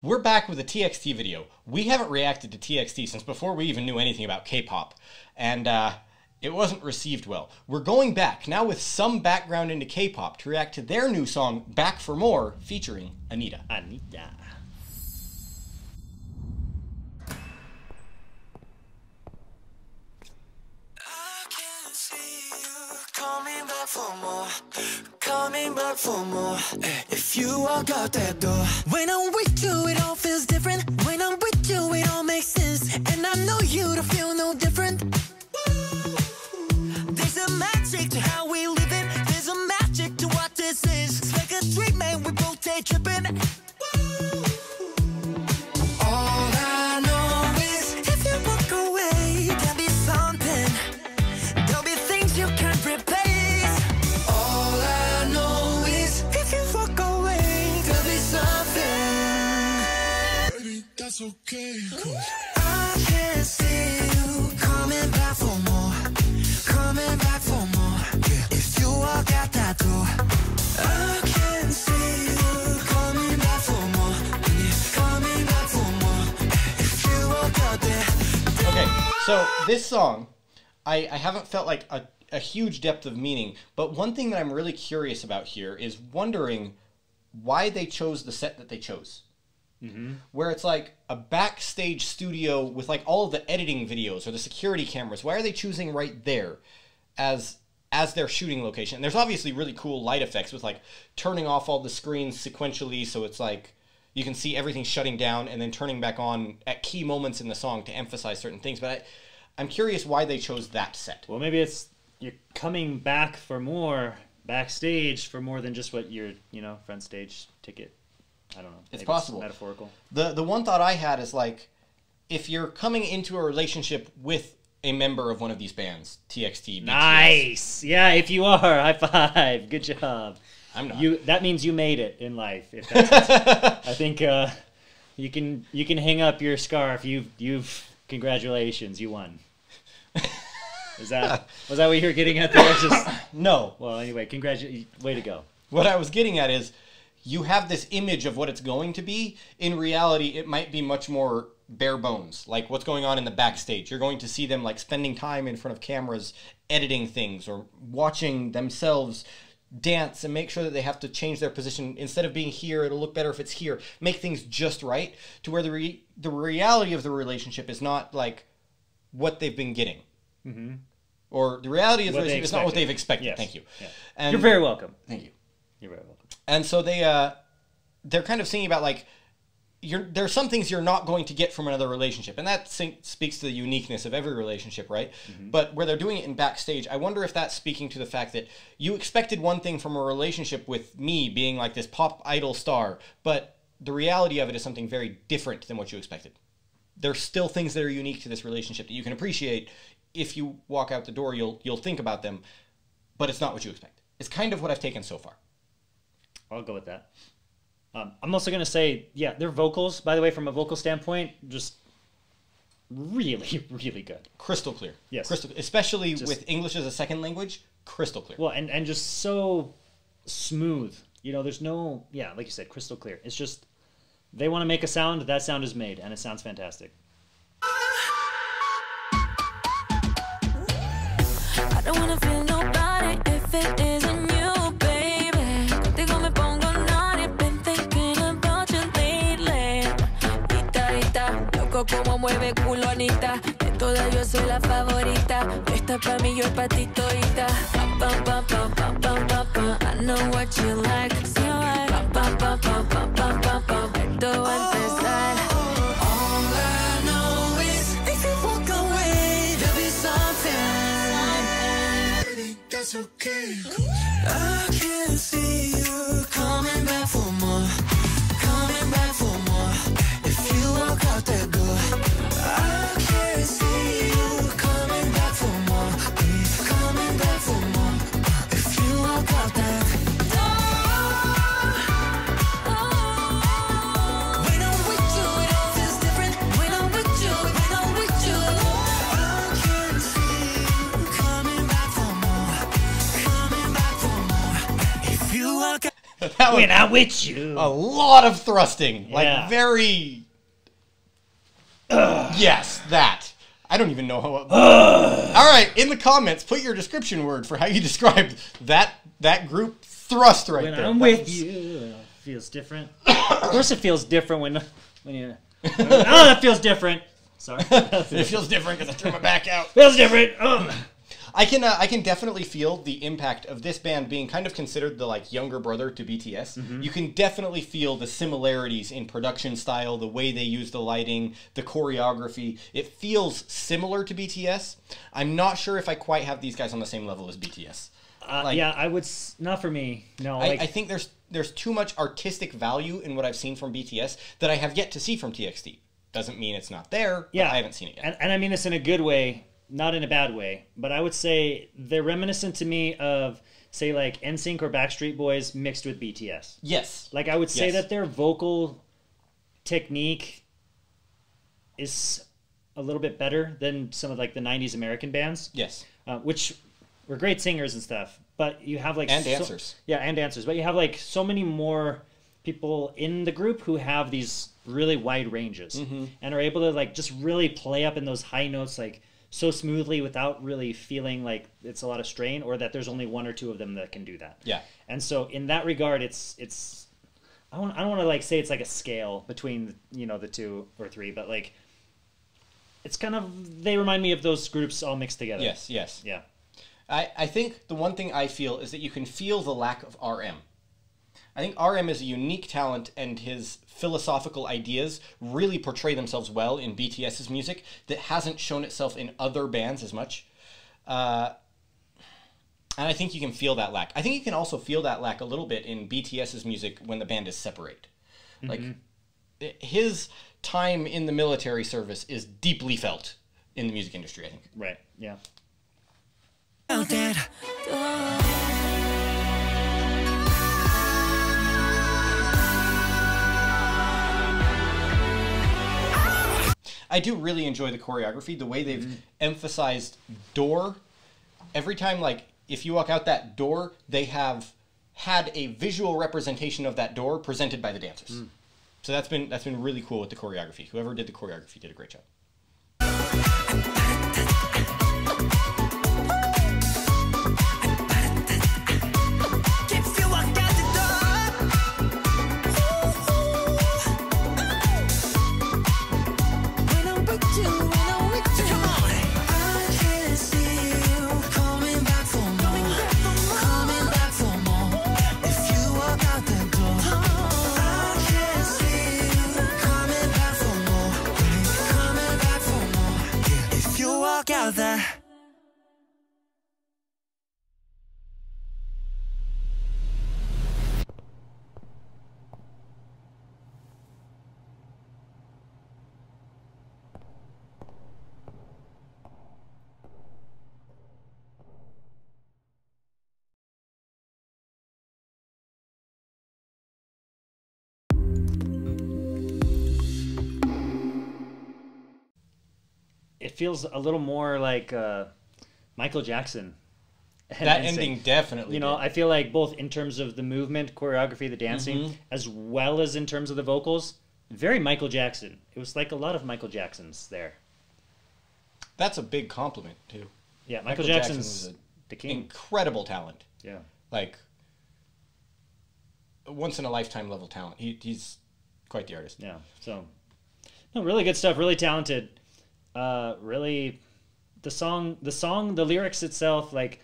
We're back with a TXT video. We haven't reacted to TXT since before we even knew anything about K-pop, and it wasn't received well. We're going back, now with some background into K-pop, to react to their new song, Back for More, featuring Anitta. Anitta. Coming back for more. If you walk out that door, when I'm with you, it all feels different. When I'm with you, it all makes sense. And I know you to feel no different. There's a magic to how we live it. There's a magic to what this is. It's like a dream, man, we both take tripping. All I know is if you walk away, there'll be something. There'll be things you can't replace. That's okay. I can see you coming back for more, coming back for more. If you walk out that door, I can see you coming back for more, coming back for more. If you walk out there. Okay, so this song, I haven't felt like a huge depth of meaning, but one thing that I'm really curious about here is wondering why they chose the set that they chose. Where it's like a backstage studio with like all of the editing videos or the security cameras. Why are they choosing right there as their shooting location? And there's obviously really cool light effects with like turning off all the screens sequentially, so it's like you can see everything shutting down and then turning back on at key moments in the song to emphasize certain things. But I'm curious why they chose that set. Well, maybe it's you're coming back for more backstage for more than just what your front stage ticket. I don't know. It's possible. It's metaphorical. The one thought I had is like, if you're coming into a relationship with a member of one of these bands, TXT, BTS. Nice. Yeah, if you are, high five. Good job. I'm not. That means you made it in life. If that's I think you can hang up your scarf. Congratulations, you won. Was that what you were getting at there? Just no. Well, anyway, way to go. What I was getting at is, you have this image of what it's going to be. In reality, it might be much more bare bones, like what's going on in the backstage. You're going to see them like spending time in front of cameras, editing things, or watching themselves dance and make sure that they have to change their position. Instead of being here, it'll look better if it's here. Make things just right, to where the reality of the relationship is not like what they've been getting. Or the reality of the relationship is not what they've expected. Yes. Thank you. Yeah. And you're very welcome. Thank you. You're very welcome. And so they're kind of singing about like, there are some things you're not going to get from another relationship, and that speaks to the uniqueness of every relationship, right? But where they're doing it in backstage, I wonder if that's speaking to the fact that you expected one thing from a relationship with me being like this pop idol star, but the reality of it is something very different than what you expected. There's still things that are unique to this relationship that you can appreciate. If you walk out the door, you'll think about them, but it's not what you expect. It's kind of what I've taken so far. I'll go with that. I'm also going to say, yeah, their vocals, by the way, from a vocal standpoint, just really, really good. Crystal clear. Yes. Especially with English as a second language, crystal clear. Well, and just so smooth. There's no, like you said, crystal clear. It's just, they want to make a sound, that sound is made, and it sounds fantastic. I don't want to feel nobody if it isn't you, baby. Contigo me pongo naughty, been thinking about you lately. Ita, loco como mueve culo Anitta. De todas yo soy la favorita. Esta pa' mí, yo pa' ti todita. Pa, pa, pa, pa, pa, pa, pa. I know what you like. Sí, pa, pa, pa, pa, pa, pa, pa, pa. Esto va a empezar. All I know is if you walk away, there'll be something. That's okay. I can see you coming back for more, coming back for more. If you walk out that door, I can see you coming back for more, coming back for more. If you walk out that door, When I'm with you. A lot of thrusting. Yeah. Like, very... Yes, that. I don't even know how... All right, in the comments, put your description word for how you describe that group thrust right When there. I'm with you. Feels different. Of course it feels different when you... oh, that feels different. Sorry. It feels different because I threw my back out. Feels different. I can definitely feel the impact of this band being kind of considered the like younger brother to BTS. Mm-hmm. You can definitely feel the similarities in production style, the way they use the lighting, the choreography. It feels similar to BTS. I'm not sure if I quite have these guys on the same level as BTS. Yeah, I would. Not for me. No, like, I think there's too much artistic value in what I've seen from BTS that I have yet to see from TXT. Doesn't mean it's not there, but I haven't seen it yet. And I mean this in a good way, not in a bad way. But I would say they're reminiscent to me of, say, like NSYNC or Backstreet Boys mixed with BTS. Yes. Like I would say that their vocal technique is a little bit better than some of like the 90s American bands. Yes. Which were great singers and stuff. But you have like... And dancers. Yeah, and dancers. But you have like so many more people in the group who have these really wide ranges and are able to like just really play up in those high notes like so smoothly without really feeling like it's a lot of strain or that there's only one or two of them that can do that. Yeah. And so in that regard, it's I don't want to like say it's like a scale between the two or three, but like it's kind of, they remind me of those groups all mixed together. Yes. Yes. Yeah. I think the one thing I feel is that you can feel the lack of RM. I think RM is a unique talent, and his philosophical ideas really portray themselves well in BTS's music that hasn't shown itself in other bands as much. And I think you can feel that lack. I think you can also feel that lack a little bit in BTS's music when the band is separate. Like, his time in the military service is deeply felt in the music industry, I think. Right, yeah. I do really enjoy the choreography, the way they've emphasized door. Every time, like, if you walk out that door, they have had a visual representation of that door presented by the dancers. So that's been really cool with the choreography. Whoever did the choreography did a great job. It feels a little more like Michael Jackson. That ending definitely did. I feel like both in terms of the movement, choreography, the dancing, as well as in terms of the vocals, very Michael Jackson. It was like a lot of Michael Jacksons there. That's a big compliment, too. Yeah, Michael Jackson's the king. Incredible talent. Yeah. Like, once-in-a-lifetime level talent. He's quite the artist. Yeah, so... No, really good stuff, really talented. Really... The lyrics itself, like,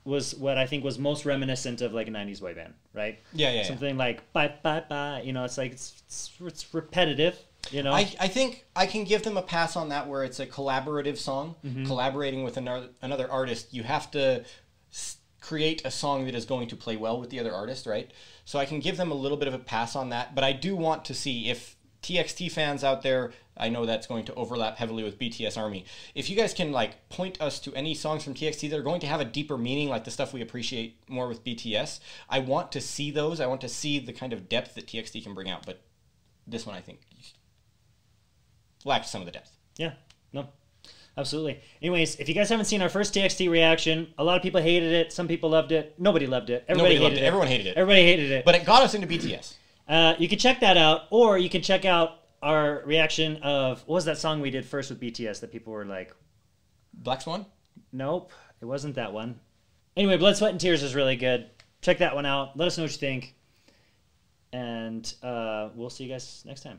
was what I think was most reminiscent of, like, a 90s boy band, right? Yeah. Something like, bye, bye, bye. It's like, it's repetitive, I think I can give them a pass on that where it's a collaborative song. Collaborating with another artist, you have to create a song that is going to play well with the other artist, right? So I can give them a little bit of a pass on that, but I do want to see if TXT fans out there, I know that's going to overlap heavily with BTS Army. If you guys can like point us to any songs from TXT that are going to have a deeper meaning, like the stuff we appreciate more with BTS, I want to see those. I want to see the kind of depth that TXT can bring out. But this one, I think, lacks some of the depth. Yeah, no. Absolutely. Anyways, if you guys haven't seen our first TXT reaction, a lot of people hated it. Some people loved it. Nobody loved it. Everybody hated it. Everyone hated it. Everybody hated it. But it got us into BTS. You can check that out, or you can check out our reaction of, what was that song we did first with BTS that people were like... Black Swan? Nope, it wasn't that one. Anyway, Blood, Sweat, and Tears is really good. Check that one out. Let us know what you think. And we'll see you guys next time.